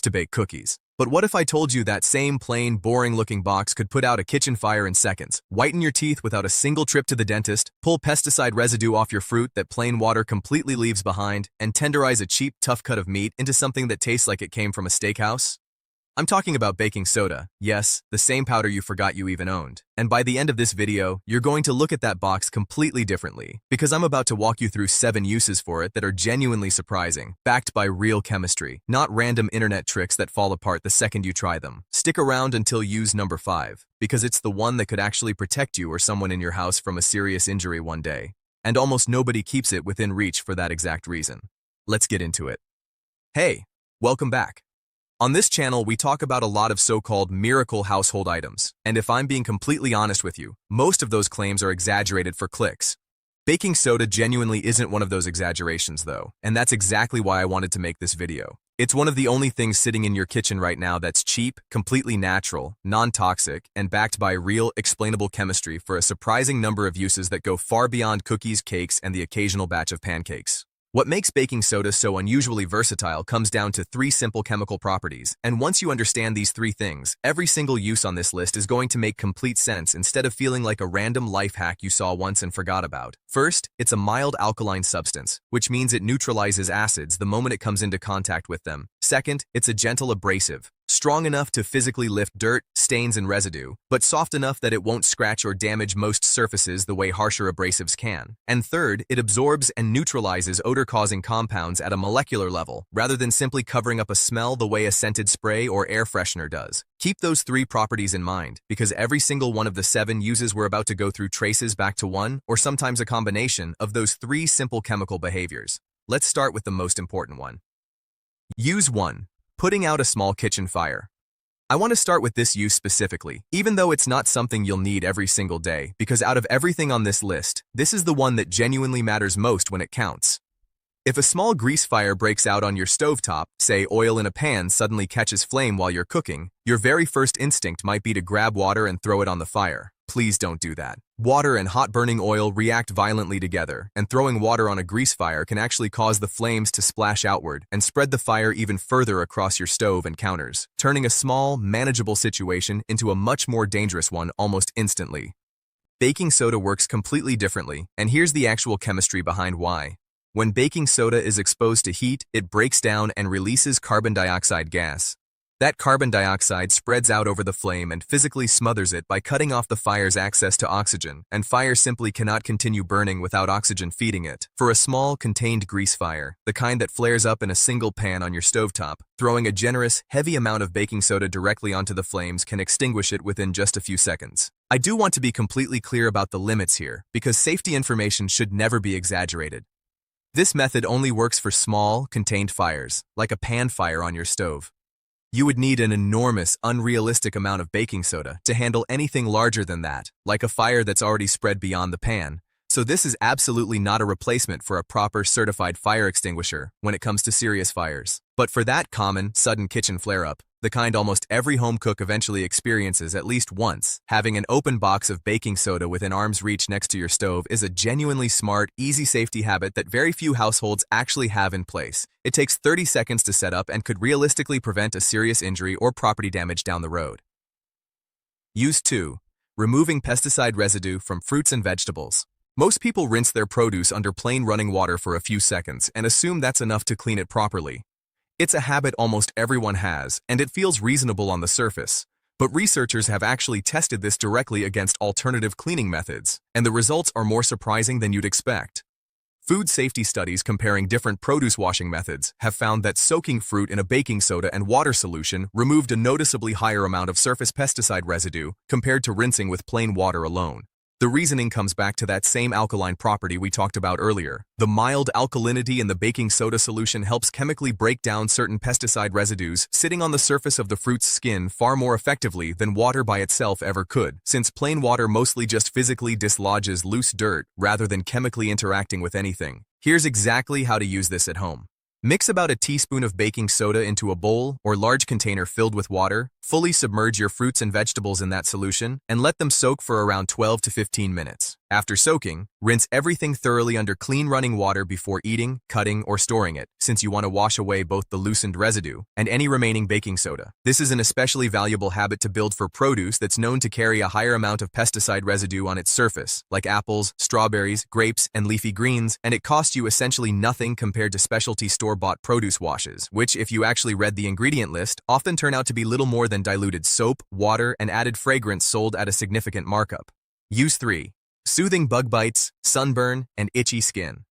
to bake cookies. But what if I told you that same plain, boring-looking box could put out a kitchen fire in seconds, whiten your teeth without a single trip to the dentist, pull pesticide residue off your fruit that plain water completely leaves behind, and tenderize a cheap, tough cut of meat into something that tastes like it came from a steakhouse? I'm talking about baking soda, yes, the same powder you forgot you even owned. And by the end of this video, you're going to look at that box completely differently, because I'm about to walk you through 7 uses for it that are genuinely surprising, backed by real chemistry, not random internet tricks that fall apart the second you try them. Stick around until use number 5, because it's the one that could actually protect you or someone in your house from a serious injury one day. And almost nobody keeps it within reach for that exact reason. Let's get into it. Hey, welcome back. On this channel, we talk about a lot of so-called miracle household items, and if I'm being completely honest with you, most of those claims are exaggerated for clicks. Baking soda genuinely isn't one of those exaggerations though, and that's exactly why I wanted to make this video. It's one of the only things sitting in your kitchen right now that's cheap, completely natural, non-toxic, and backed by real, explainable chemistry for a surprising number of uses that go far beyond cookies, cakes, and the occasional batch of pancakes. What makes baking soda so unusually versatile comes down to 3 simple chemical properties, and once you understand these 3 things, every single use on this list is going to make complete sense instead of feeling like a random life hack you saw once and forgot about. First, it's a mild alkaline substance, which means it neutralizes acids the moment it comes into contact with them. Second, it's a gentle abrasive, strong enough to physically lift dirt, stains, and residue, but soft enough that it won't scratch or damage most surfaces the way harsher abrasives can. And third, it absorbs and neutralizes odor-causing compounds at a molecular level, rather than simply covering up a smell the way a scented spray or air freshener does. Keep those 3 properties in mind, because every single one of the 7 uses we're about to go through traces back to one, or sometimes a combination, of those 3 simple chemical behaviors. Let's start with the most important one. Use 1. Putting out a small kitchen fire. I want to start with this use specifically, even though it's not something you'll need every single day, because out of everything on this list, this is the one that genuinely matters most when it counts. If a small grease fire breaks out on your stovetop, say oil in a pan suddenly catches flame while you're cooking, your very first instinct might be to grab water and throw it on the fire. Please don't do that. Water and hot burning oil react violently together, and throwing water on a grease fire can actually cause the flames to splash outward and spread the fire even further across your stove and counters, turning a small, manageable situation into a much more dangerous one almost instantly. Baking soda works completely differently, and here's the actual chemistry behind why. When baking soda is exposed to heat, it breaks down and releases carbon dioxide gas. That carbon dioxide spreads out over the flame and physically smothers it by cutting off the fire's access to oxygen, and fire simply cannot continue burning without oxygen feeding it. For a small, contained grease fire, the kind that flares up in a single pan on your stovetop, throwing a generous, heavy amount of baking soda directly onto the flames can extinguish it within just a few seconds. I do want to be completely clear about the limits here, because safety information should never be exaggerated. This method only works for small, contained fires, like a pan fire on your stove. You would need an enormous, unrealistic amount of baking soda to handle anything larger than that, like a fire that's already spread beyond the pan. So this is absolutely not a replacement for a proper certified fire extinguisher when it comes to serious fires. But for that common, sudden kitchen flare-up, the kind almost every home cook eventually experiences at least once, having an open box of baking soda within arm's reach next to your stove is a genuinely smart, easy safety habit that very few households actually have in place. It takes 30 seconds to set up and could realistically prevent a serious injury or property damage down the road. Use 2. Removing pesticide residue from fruits and vegetables. Most people rinse their produce under plain running water for a few seconds and assume that's enough to clean it properly. It's a habit almost everyone has, and it feels reasonable on the surface. But researchers have actually tested this directly against alternative cleaning methods, and the results are more surprising than you'd expect. Food safety studies comparing different produce washing methods have found that soaking fruit in a baking soda and water solution removed a noticeably higher amount of surface pesticide residue compared to rinsing with plain water alone. The reasoning comes back to that same alkaline property we talked about earlier. The mild alkalinity in the baking soda solution helps chemically break down certain pesticide residues sitting on the surface of the fruit's skin far more effectively than water by itself ever could, since plain water mostly just physically dislodges loose dirt rather than chemically interacting with anything. Here's exactly how to use this at home. Mix about a teaspoon of baking soda into a bowl or large container filled with water, fully submerge your fruits and vegetables in that solution, and let them soak for around 12 to 15 minutes. After soaking, rinse everything thoroughly under clean running water before eating, cutting, or storing it, since you want to wash away both the loosened residue and any remaining baking soda. This is an especially valuable habit to build for produce that's known to carry a higher amount of pesticide residue on its surface, like apples, strawberries, grapes, and leafy greens, and it costs you essentially nothing compared to specialty store-bought produce washes, which, if you actually read the ingredient list, often turn out to be little more than diluted soap, water, and added fragrance sold at a significant markup. Use 3. Soothing bug bites, sunburn, and itchy skin.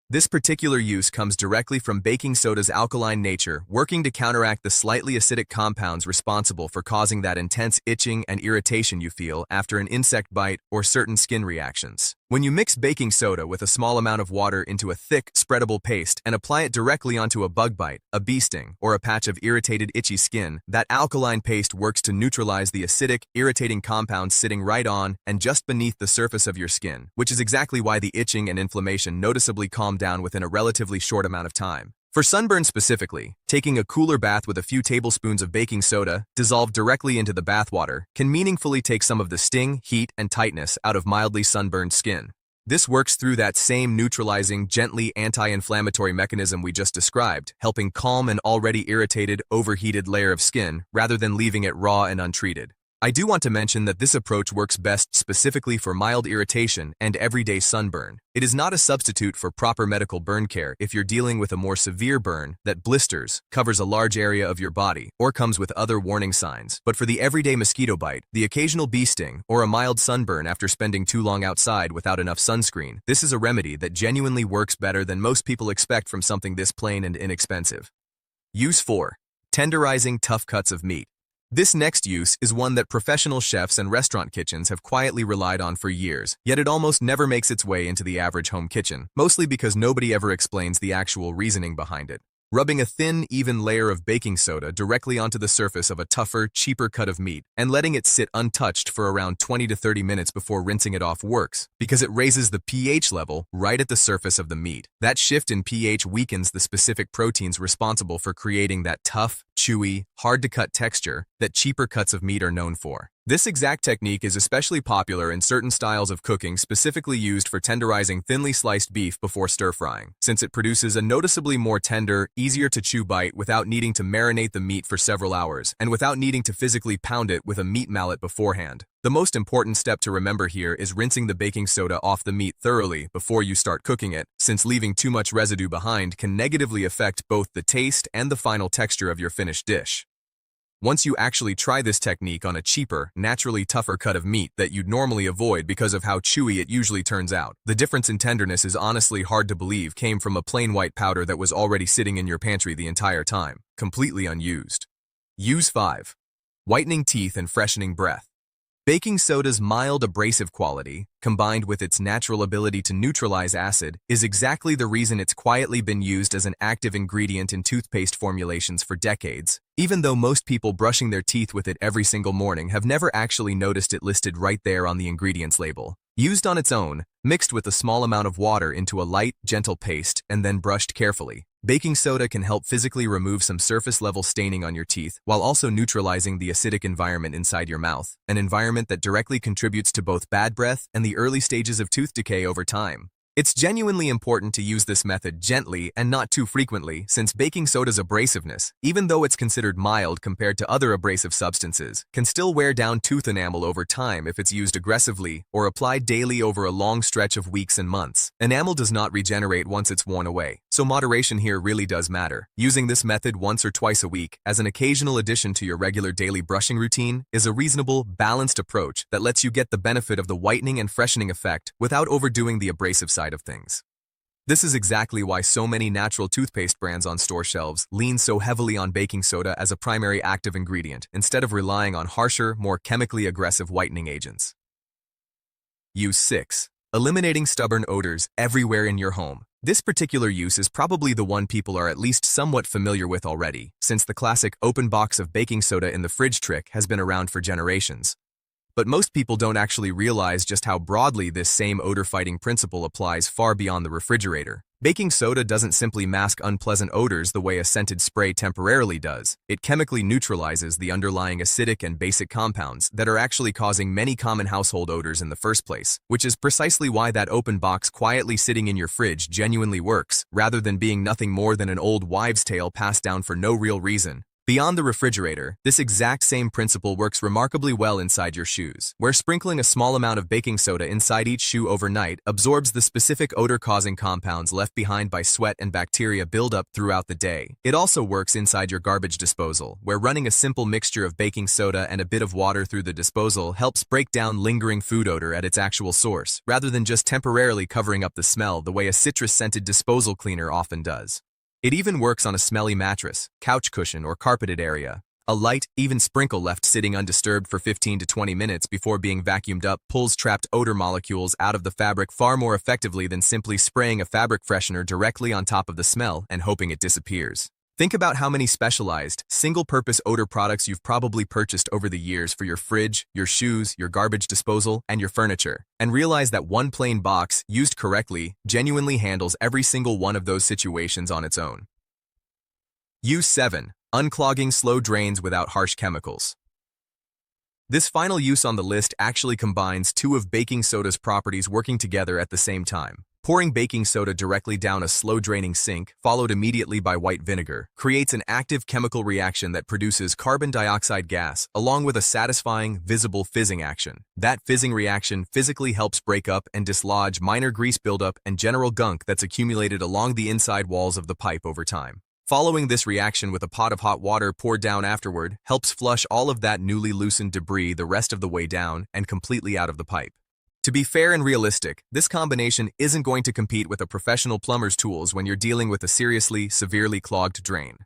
This particular use comes directly from baking soda's alkaline nature, working to counteract the slightly acidic compounds responsible for causing that intense itching and irritation you feel after an insect bite or certain skin reactions. When you mix baking soda with a small amount of water into a thick, spreadable paste and apply it directly onto a bug bite, a bee sting, or a patch of irritated, itchy skin, that alkaline paste works to neutralize the acidic, irritating compounds sitting right on and just beneath the surface of your skin, which is exactly why the itching and inflammation noticeably calm down within a relatively short amount of time. For sunburn specifically, taking a cooler bath with a few tablespoons of baking soda dissolved directly into the bath water can meaningfully take some of the sting, heat, and tightness out of mildly sunburned skin. This works through that same neutralizing, gently anti-inflammatory mechanism we just described, helping calm an already irritated, overheated layer of skin rather than leaving it raw and untreated. I do want to mention that this approach works best specifically for mild irritation and everyday sunburn. It is not a substitute for proper medical burn care if you're dealing with a more severe burn that blisters, covers a large area of your body, or comes with other warning signs. But for the everyday mosquito bite, the occasional bee sting, or a mild sunburn after spending too long outside without enough sunscreen, this is a remedy that genuinely works better than most people expect from something this plain and inexpensive. Use 4. Tenderizing tough cuts of meat. This next use is one that professional chefs and restaurant kitchens have quietly relied on for years, yet it almost never makes its way into the average home kitchen, mostly because nobody ever explains the actual reasoning behind it. Rubbing a thin, even layer of baking soda directly onto the surface of a tougher, cheaper cut of meat and letting it sit untouched for around 20 to 30 minutes before rinsing it off works, because it raises the pH level right at the surface of the meat. That shift in pH weakens the specific proteins responsible for creating that tough, chewy, hard-to-cut texture that cheaper cuts of meat are known for. This exact technique is especially popular in certain styles of cooking specifically used for tenderizing thinly sliced beef before stir-frying, since it produces a noticeably more tender, easier-to-chew bite without needing to marinate the meat for several hours, and without needing to physically pound it with a meat mallet beforehand. The most important step to remember here is rinsing the baking soda off the meat thoroughly before you start cooking it, since leaving too much residue behind can negatively affect both the taste and the final texture of your finished dish. Once you actually try this technique on a cheaper, naturally tougher cut of meat that you'd normally avoid because of how chewy it usually turns out, the difference in tenderness is honestly hard to believe came from a plain white powder that was already sitting in your pantry the entire time, completely unused. Use 5. Whitening teeth and freshening breath. Baking soda's mild abrasive quality, combined with its natural ability to neutralize acid, is exactly the reason it's quietly been used as an active ingredient in toothpaste formulations for decades, even though most people brushing their teeth with it every single morning have never actually noticed it listed right there on the ingredients label. Used on its own, mixed with a small amount of water into a light, gentle paste, and then brushed carefully, baking soda can help physically remove some surface-level staining on your teeth while also neutralizing the acidic environment inside your mouth, an environment that directly contributes to both bad breath and the early stages of tooth decay over time. It's genuinely important to use this method gently and not too frequently, since baking soda's abrasiveness, even though it's considered mild compared to other abrasive substances, can still wear down tooth enamel over time if it's used aggressively or applied daily over a long stretch of weeks and months. Enamel does not regenerate once it's worn away, so moderation here really does matter. Using this method once or twice a week as an occasional addition to your regular daily brushing routine is a reasonable, balanced approach that lets you get the benefit of the whitening and freshening effect without overdoing the abrasive side of things. This is exactly why so many natural toothpaste brands on store shelves lean so heavily on baking soda as a primary active ingredient, instead of relying on harsher, more chemically aggressive whitening agents. Use 6. Eliminating stubborn odors everywhere in your home. This particular use is probably the one people are at least somewhat familiar with already, since the classic open box of baking soda in the fridge trick has been around for generations. But most people don't actually realize just how broadly this same odor-fighting principle applies far beyond the refrigerator. Baking soda doesn't simply mask unpleasant odors the way a scented spray temporarily does. It chemically neutralizes the underlying acidic and basic compounds that are actually causing many common household odors in the first place, which is precisely why that open box quietly sitting in your fridge genuinely works, rather than being nothing more than an old wives' tale passed down for no real reason. Beyond the refrigerator, this exact same principle works remarkably well inside your shoes, where sprinkling a small amount of baking soda inside each shoe overnight absorbs the specific odor-causing compounds left behind by sweat and bacteria buildup throughout the day. It also works inside your garbage disposal, where running a simple mixture of baking soda and a bit of water through the disposal helps break down lingering food odor at its actual source, rather than just temporarily covering up the smell the way a citrus-scented disposal cleaner often does. It even works on a smelly mattress, couch cushion, or carpeted area. A light, even sprinkle left sitting undisturbed for 15 to 20 minutes before being vacuumed up pulls trapped odor molecules out of the fabric far more effectively than simply spraying a fabric freshener directly on top of the smell and hoping it disappears. Think about how many specialized, single-purpose odor products you've probably purchased over the years for your fridge, your shoes, your garbage disposal, and your furniture, and realize that one plain box, used correctly, genuinely handles every single one of those situations on its own. Use 7. Unclogging slow drains without harsh chemicals. This final use on the list actually combines two of baking soda's properties working together at the same time. Pouring baking soda directly down a slow-draining sink, followed immediately by white vinegar, creates an active chemical reaction that produces carbon dioxide gas, along with a satisfying, visible fizzing action. That fizzing reaction physically helps break up and dislodge minor grease buildup and general gunk that's accumulated along the inside walls of the pipe over time. Following this reaction with a pot of hot water poured down afterward helps flush all of that newly loosened debris the rest of the way down and completely out of the pipe. To be fair and realistic, this combination isn't going to compete with a professional plumber's tools when you're dealing with a severely clogged drain.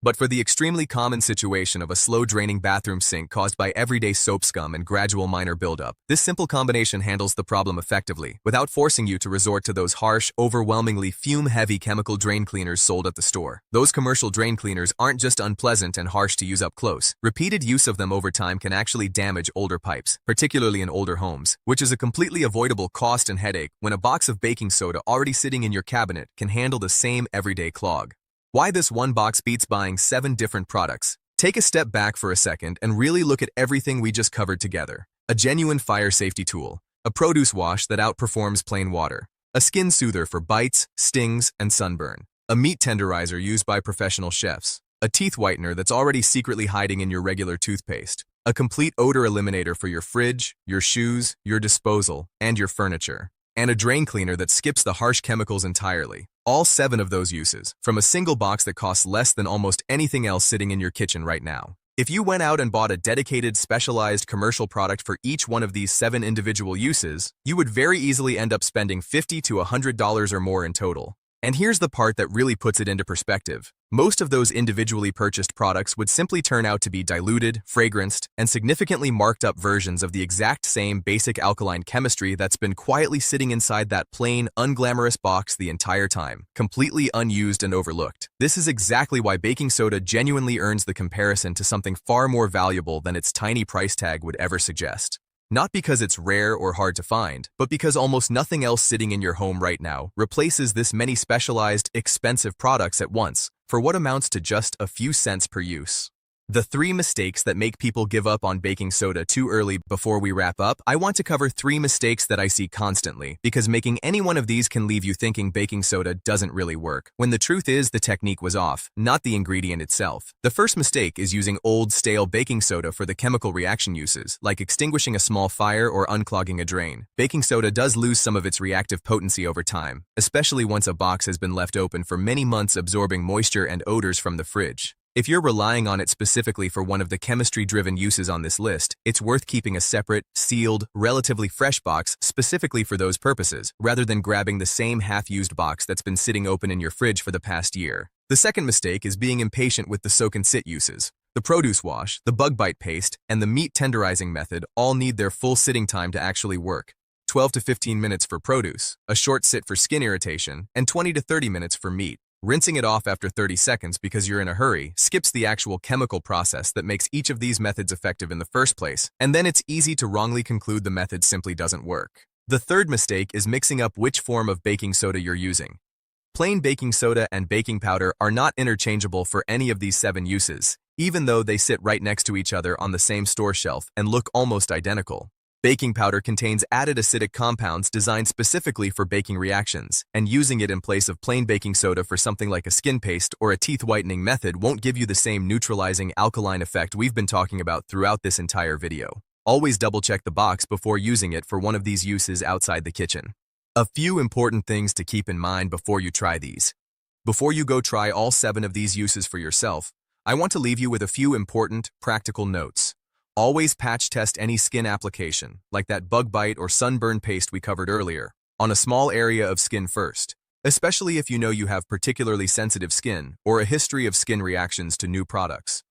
But for the extremely common situation of a slow-draining bathroom sink caused by everyday soap scum and gradual minor buildup, this simple combination handles the problem effectively, without forcing you to resort to those harsh, overwhelmingly fume-heavy chemical drain cleaners sold at the store. Those commercial drain cleaners aren't just unpleasant and harsh to use up close. Repeated use of them over time can actually damage older pipes, particularly in older homes, which is a completely avoidable cost and headache when a box of baking soda already sitting in your cabinet can handle the same everyday clog. Why this one box beats buying 7 different products? Take a step back for a second and really look at everything we just covered together. A genuine fire safety tool, a produce wash that outperforms plain water, a skin soother for bites, stings, and sunburn, a meat tenderizer used by professional chefs, a teeth whitener that's already secretly hiding in your regular toothpaste, a complete odor eliminator for your fridge, your shoes, your disposal, and your furniture, and a drain cleaner that skips the harsh chemicals entirely. All 7 of those uses, from a single box that costs less than almost anything else sitting in your kitchen right now. If you went out and bought a dedicated, specialized commercial product for each one of these 7 individual uses, you would very easily end up spending $50 to $100 or more in total. And here's the part that really puts it into perspective. Most of those individually purchased products would simply turn out to be diluted, fragranced, and significantly marked up versions of the exact same basic alkaline chemistry that's been quietly sitting inside that plain, unglamorous box the entire time, completely unused and overlooked. This is exactly why baking soda genuinely earns the comparison to something far more valuable than its tiny price tag would ever suggest. Not because it's rare or hard to find, but because almost nothing else sitting in your home right now replaces this many specialized, expensive products at once, for what amounts to just a few cents per use. The 3 mistakes that make people give up on baking soda too early. Before we wrap up, I want to cover 3 mistakes that I see constantly, because making any one of these can leave you thinking baking soda doesn't really work, when the truth is the technique was off, not the ingredient itself. The first mistake is using old, stale baking soda for the chemical reaction uses, like extinguishing a small fire or unclogging a drain. Baking soda does lose some of its reactive potency over time, especially once a box has been left open for many months absorbing moisture and odors from the fridge. If you're relying on it specifically for one of the chemistry-driven uses on this list, it's worth keeping a separate, sealed, relatively fresh box specifically for those purposes, rather than grabbing the same half-used box that's been sitting open in your fridge for the past year. The second mistake is being impatient with the soak and sit uses. The produce wash, the bug bite paste, and the meat tenderizing method all need their full sitting time to actually work. 12 to 15 minutes for produce, a short sit for skin irritation, and 20 to 30 minutes for meat. Rinsing it off after 30 seconds because you're in a hurry skips the actual chemical process that makes each of these methods effective in the first place, and then it's easy to wrongly conclude the method simply doesn't work. The third mistake is mixing up which form of baking soda you're using. Plain baking soda and baking powder are not interchangeable for any of these 7 uses, even though they sit right next to each other on the same store shelf and look almost identical. Baking powder contains added acidic compounds designed specifically for baking reactions, and using it in place of plain baking soda for something like a skin paste or a teeth whitening method won't give you the same neutralizing alkaline effect we've been talking about throughout this entire video. Always double-check the box before using it for one of these uses outside the kitchen. A few important things to keep in mind before you try these. Before you go try all 7 of these uses for yourself, I want to leave you with a few important, practical notes. Always patch test any skin application, like that bug bite or sunburn paste we covered earlier, on a small area of skin first, especially if you know you have particularly sensitive skin or a history of skin reactions to new products.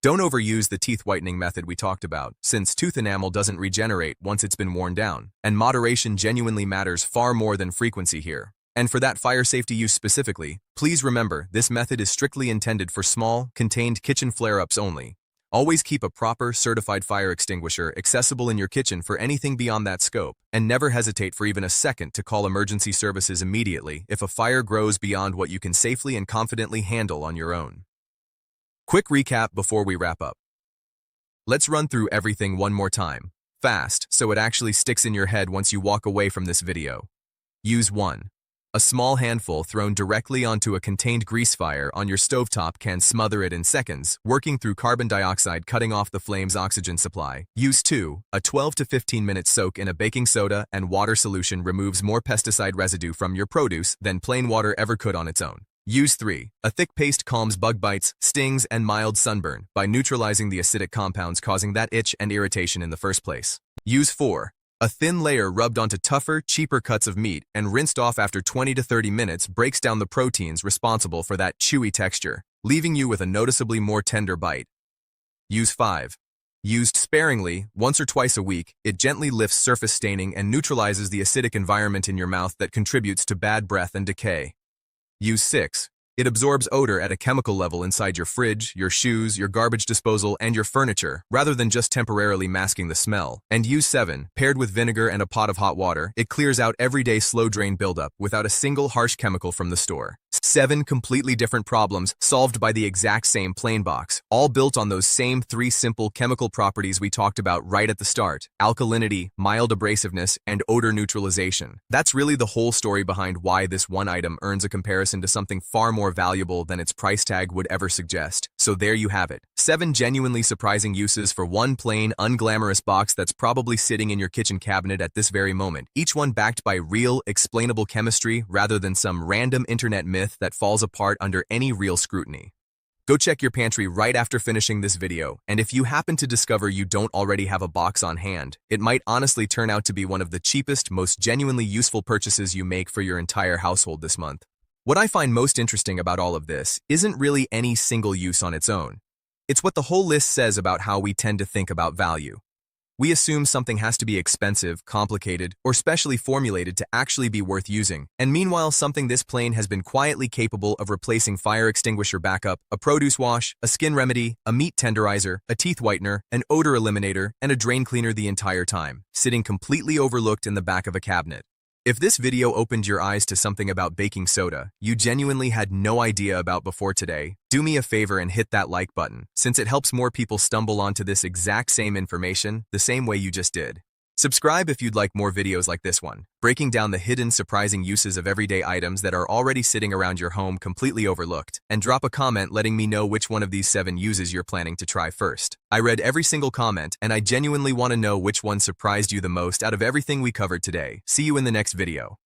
Don't overuse the teeth whitening method we talked about, since tooth enamel doesn't regenerate once it's been worn down, and moderation genuinely matters far more than frequency here. And for that fire safety use specifically, please remember this method is strictly intended for small, contained kitchen flare-ups only. Always keep a proper, certified fire extinguisher accessible in your kitchen for anything beyond that scope, and never hesitate for even a second to call emergency services immediately if a fire grows beyond what you can safely and confidently handle on your own. Quick recap before we wrap up. Let's run through everything one more time, fast, so it actually sticks in your head once you walk away from this video. Use 1. A small handful thrown directly onto a contained grease fire on your stovetop can smother it in seconds, working through carbon dioxide cutting off the flame's oxygen supply. Use 2. A 12 to 15 minute soak in a baking soda and water solution removes more pesticide residue from your produce than plain water ever could on its own. Use 3. A thick paste calms bug bites, stings, and mild sunburn by neutralizing the acidic compounds causing that itch and irritation in the first place. Use 4. A thin layer rubbed onto tougher, cheaper cuts of meat and rinsed off after 20 to 30 minutes breaks down the proteins responsible for that chewy texture, leaving you with a noticeably more tender bite. Use 5. Used sparingly, once or twice a week, it gently lifts surface staining and neutralizes the acidic environment in your mouth that contributes to bad breath and decay. Use 6. It absorbs odor at a chemical level inside your fridge, your shoes, your garbage disposal, and your furniture, rather than just temporarily masking the smell. And use 7. Paired with vinegar and a pot of hot water, it clears out everyday slow drain buildup without a single harsh chemical from the store. 7 completely different problems solved by the exact same plain box, all built on those same 3 simple chemical properties we talked about right at the start: alkalinity, mild abrasiveness, and odor neutralization. That's really the whole story behind why this one item earns a comparison to something far more valuable than its price tag would ever suggest. So there you have it. 7 genuinely surprising uses for one plain, unglamorous box that's probably sitting in your kitchen cabinet at this very moment, each one backed by real, explainable chemistry rather than some random internet myth that falls apart under any real scrutiny. Go check your pantry right after finishing this video, and if you happen to discover you don't already have a box on hand, it might honestly turn out to be one of the cheapest, most genuinely useful purchases you make for your entire household this month. What I find most interesting about all of this isn't really any single use on its own. It's what the whole list says about how we tend to think about value. We assume something has to be expensive, complicated, or specially formulated to actually be worth using, and meanwhile something this plain has been quietly capable of replacing fire extinguisher backup, a produce wash, a skin remedy, a meat tenderizer, a teeth whitener, an odor eliminator, and a drain cleaner the entire time, sitting completely overlooked in the back of a cabinet. If this video opened your eyes to something about baking soda you genuinely had no idea about before today, do me a favor and hit that like button, since it helps more people stumble onto this exact same information the same way you just did. Subscribe if you'd like more videos like this one, breaking down the hidden, surprising uses of everyday items that are already sitting around your home completely overlooked, and drop a comment letting me know which one of these 7 uses you're planning to try first. I read every single comment, and I genuinely want to know which one surprised you the most out of everything we covered today. See you in the next video.